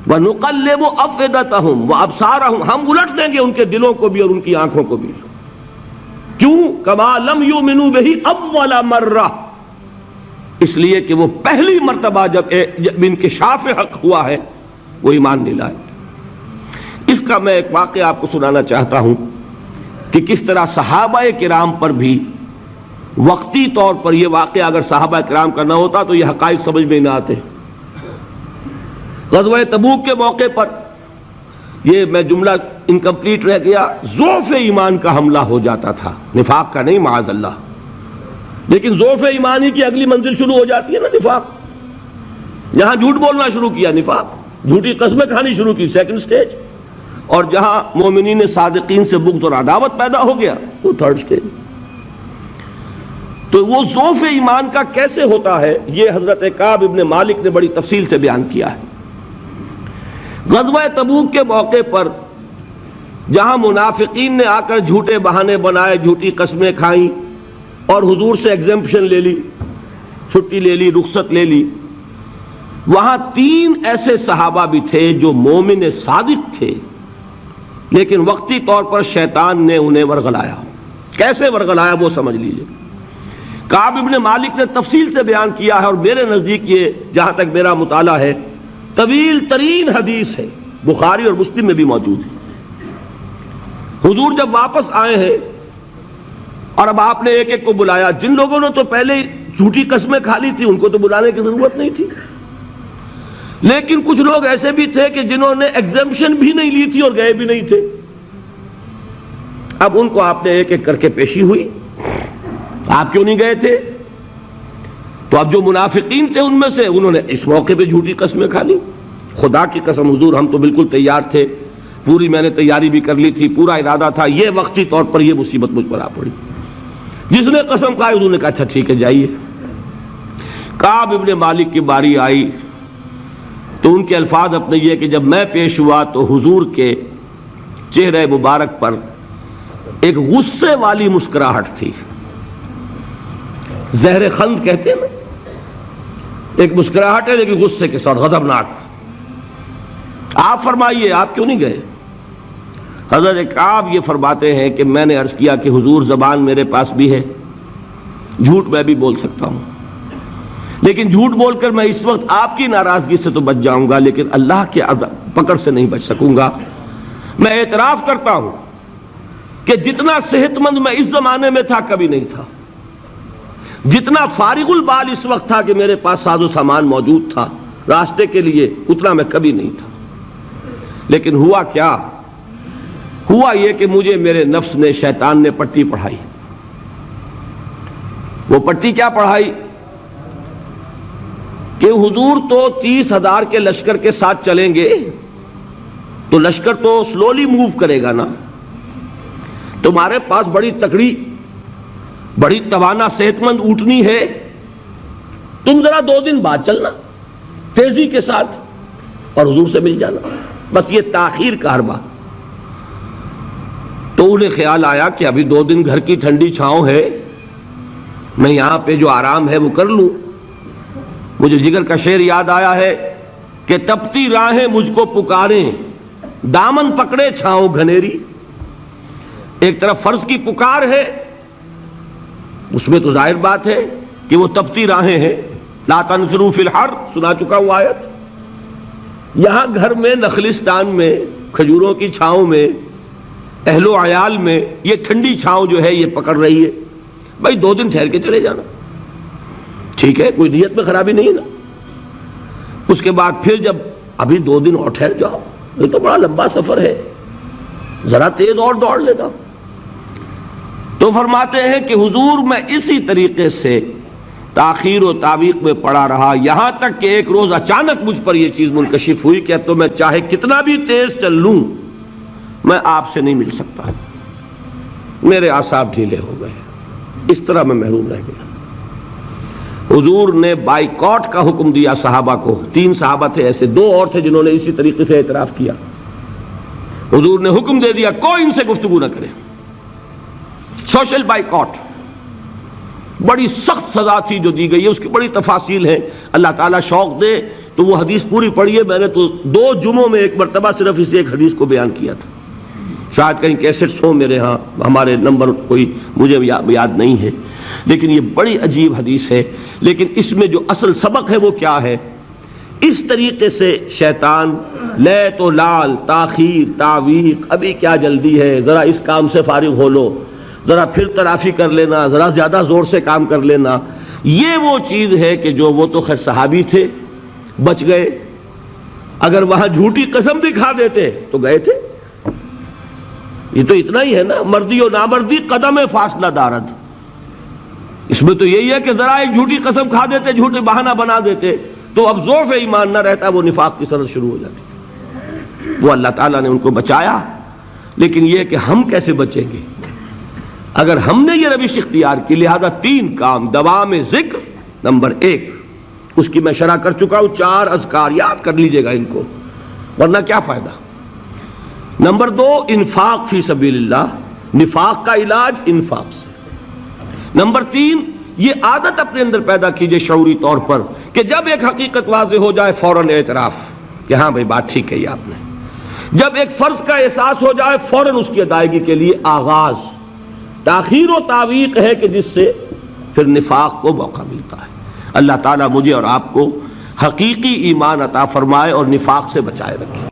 وَنُقَلِّبُ أَفْئِدَتَهُمْ وَأَبْصَارَهُمْ، ہم الٹ دیں گے ان کے دلوں کو بھی اور ان کی آنکھوں کو بھی. کیوں؟ كَمَا لَمْ يُؤْمِنُوا بِهِ أَوَّلَ مَرَّةٍ، اس لیے کہ وہ پہلی مرتبہ جب انکشاف حق ہوا ہے وہ ایمان نہیں لائے. اس کا میں ایک واقعہ آپ کو سنانا چاہتا ہوں کہ کس طرح صحابہ کرام پر بھی وقتی طور پر یہ واقعہ اگر صحابہ کرام کا نہ ہوتا تو یہ حقائق سمجھ میں نہ آتے. غزوہ تبوک کے موقع پر یہ میں جملہ انکمپلیٹ رہ گیا، ضعف ایمان کا حملہ ہو جاتا تھا، نفاق کا نہیں معاذ اللہ، لیکن ضعف ایمانی کی اگلی منزل شروع ہو جاتی ہے نا نفاق. جہاں جھوٹ بولنا شروع کیا نفاق، جھوٹی قسمیں کھانی شروع کی سیکنڈ سٹیج، اور جہاں مومنین صادقین سے بغض اور عداوت پیدا ہو گیا وہ تھرڈ سٹیج. تو وہ ضعف ایمان کا کیسے ہوتا ہے یہ حضرت کعب ابن مالک نے بڑی تفصیل سے بیان کیا ہے. غزوہ تبوک کے موقع پر جہاں منافقین نے آ کر جھوٹے بہانے بنائے، جھوٹی قسمیں کھائیں اور حضور سے ایگزمپشن لے لی، چھٹی لے لی، رخصت لے لی، وہاں 3 ایسے صحابہ بھی تھے جو مومن صادق تھے، لیکن وقتی طور پر شیطان نے انہیں ورغلایا. کیسے ورغلایا وہ سمجھ لیجئے. کعب ابن مالک نے تفصیل سے بیان کیا ہے، اور میرے نزدیک یہ جہاں تک میرا مطالعہ ہے طویل ترین حدیث ہے، بخاری اور مسلم میں بھی موجود ہے. حضور جب واپس آئے ہیں اور اب آپ نے ایک ایک کو بلایا، جن لوگوں نے تو پہلے جھوٹی قسمیں کھا لی تھی ان کو تو بلانے کی ضرورت نہیں تھی، لیکن کچھ لوگ ایسے بھی تھے کہ جنہوں نے ایگزمپشن بھی نہیں لی تھی اور گئے بھی نہیں تھے. اب ان کو آپ نے ایک ایک کر کے پیشی ہوئی، آپ کیوں نہیں گئے تھے؟ تو اب جو منافقین تھے ان میں سے انہوں نے اس موقع پہ جھوٹی قسمیں کھا لی. خدا کی قسم حضور ہم تو بالکل تیار تھے، پوری میں نے تیاری بھی کر لی تھی، پورا ارادہ تھا، یہ وقتی طور پر یہ مصیبت مجھ پر آ پڑی. جس نے قسم کھائی انہوں نے کہا اچھا ٹھیک ہے جائیے. کعب ابن مالک کی باری آئی تو ان کے الفاظ اپنے یہ کہ جب میں پیش ہوا تو حضور کے چہرے مبارک پر ایک غصے والی مسکراہٹ تھی. زہر خند کہتے ہیں نا، ایک مسکراہٹ ہے لیکن غصے کے ساتھ، غضبناک. آپ فرمائیے آپ کیوں نہیں گئے؟ حضرت کعب یہ فرماتے ہیں کہ میں نے عرض کیا کہ حضور زبان میرے پاس بھی ہے، جھوٹ میں بھی بول سکتا ہوں، لیکن جھوٹ بول کر میں اس وقت آپ کی ناراضگی سے تو بچ جاؤں گا لیکن اللہ کے پکڑ سے نہیں بچ سکوں گا. میں اعتراف کرتا ہوں کہ جتنا صحت مند میں اس زمانے میں تھا کبھی نہیں تھا، جتنا فارغ البال اس وقت تھا کہ میرے پاس ساز و سامان موجود تھا راستے کے لیے، اتنا میں کبھی نہیں تھا. لیکن ہوا کیا؟ ہوا یہ کہ مجھے میرے نفس نے، شیطان نے پٹی پڑھائی. وہ پٹی کیا پڑھائی کہ حضور تو 30,000 کے لشکر کے ساتھ چلیں گے تو لشکر تو سلولی موو کرے گا نا، تمہارے پاس بڑی تکڑی، بڑی توانا صحت مند اونٹنی ہے، تم ذرا 2 دن بعد چلنا تیزی کے ساتھ اور حضور سے مل جانا. بس یہ تاخیر کا حربہ. تو انہیں خیال آیا کہ ابھی 2 دن گھر کی ٹھنڈی چھاؤں ہے، میں یہاں پہ جو آرام ہے وہ کر لوں. مجھے جگر کا شعر یاد آیا ہے کہ تپتی راہیں مجھ کو پکاریں، دامن پکڑے چھاؤں گھنیری. ایک طرف فرض کی پکار ہے، اس میں تو ظاہر بات ہے کہ وہ تپتی راہیں ہیں. لا تنفروا فی الحر سنا چکا ہوں آیت. یہاں گھر میں نخلستان میں کھجوروں کی چھاؤں میں اہل و عیال میں یہ ٹھنڈی چھاؤں جو ہے یہ پکڑ رہی ہے. بھائی 2 دن ٹھہر کے چلے جانا، ٹھیک ہے، کوئی نیت میں خرابی نہیں نا. اس کے بعد پھر جب ابھی 2 دن اور ٹھہر جاؤ، یہ تو بڑا لمبا سفر ہے، ذرا تیز اور دوڑ لینا. تو فرماتے ہیں کہ حضور میں اسی طریقے سے تاخیر و تعویق میں پڑا رہا، یہاں تک کہ ایک روز اچانک مجھ پر یہ چیز منکشف ہوئی کہ اب تو میں چاہے کتنا بھی تیز چل لوں میں آپ سے نہیں مل سکتا. میرے اعصاب ڈھیلے ہو گئے، اس طرح میں محروم رہ گیا. حضور نے بائیکاٹ کا حکم دیا صحابہ کو. 3 صحابہ تھے ایسے، 2 اور تھے جنہوں نے اسی طریقے سے اعتراف کیا. حضور نے حکم دے دیا کوئی ان سے گفتگو نہ کرے، سوشل بائیکاٹ. بڑی سخت سزا تھی جو دی گئی ہے، اس کی بڑی تفاصیل ہیں. اللہ تعالیٰ شوق دے تو وہ حدیث پوری پڑھیے. میں نے تو 2 جمعوں میں ایک مرتبہ صرف اس ایک حدیث کو بیان کیا تھا. شاید کہیں کیسٹس ہوں میرے ہاں، ہمارے نمبر کوئی مجھے یاد نہیں ہے، لیکن یہ بڑی عجیب حدیث ہے. لیکن اس میں جو اصل سبق ہے وہ کیا ہے؟ اس طریقے سے شیطان لیت و لال، تاخیر، تعویق، ابھی کیا جلدی ہے، ذرا اس کام سے فارغ ہو لو، ذرا پھر تلافی کر لینا، ذرا زیادہ زور سے کام کر لینا، یہ وہ چیز ہے کہ جو وہ تو خیر صحابی تھے، بچ گئے. اگر وہاں جھوٹی قسم بھی کھا دیتے تو گئے تھے. یہ تو اتنا ہی ہے نا، مردی و نامردی قدم فاصلہ دارد. اس میں تو یہی ہے کہ ذرا ایک جھوٹی قسم کھا دیتے، جھوٹے بہانہ بنا دیتے تو اب ضعف ایمان نہ رہتا، وہ نفاق کی سرحد شروع ہو جاتی. وہ اللہ تعالیٰ نے ان کو بچایا. لیکن یہ کہ ہم کیسے بچیں گے اگر ہم نے یہ روش اختیار کی؟ لہذا 3 کام. دوام ذکر نمبر 1، اس کی میں شرح کر چکا ہوں. 4 اذکار یاد کر لیجئے گا ان کو، ورنہ کیا فائدہ. نمبر 2، انفاق فی سبیل اللہ، نفاق کا علاج انفاق سے. نمبر 3، یہ عادت اپنے اندر پیدا کیجئے شعوری طور پر کہ جب ایک حقیقت واضح ہو جائے فوراً اعتراف کہ ہاں بھائی بات ٹھیک ہے آپ نے. جب ایک فرض کا احساس ہو جائے فوراً اس کی ادائیگی کے لیے آغاز. تاخیر و تعویق ہے کہ جس سے پھر نفاق کو موقع ملتا ہے. اللہ تعالیٰ مجھے اور آپ کو حقیقی ایمان عطا فرمائے اور نفاق سے بچائے رکھے.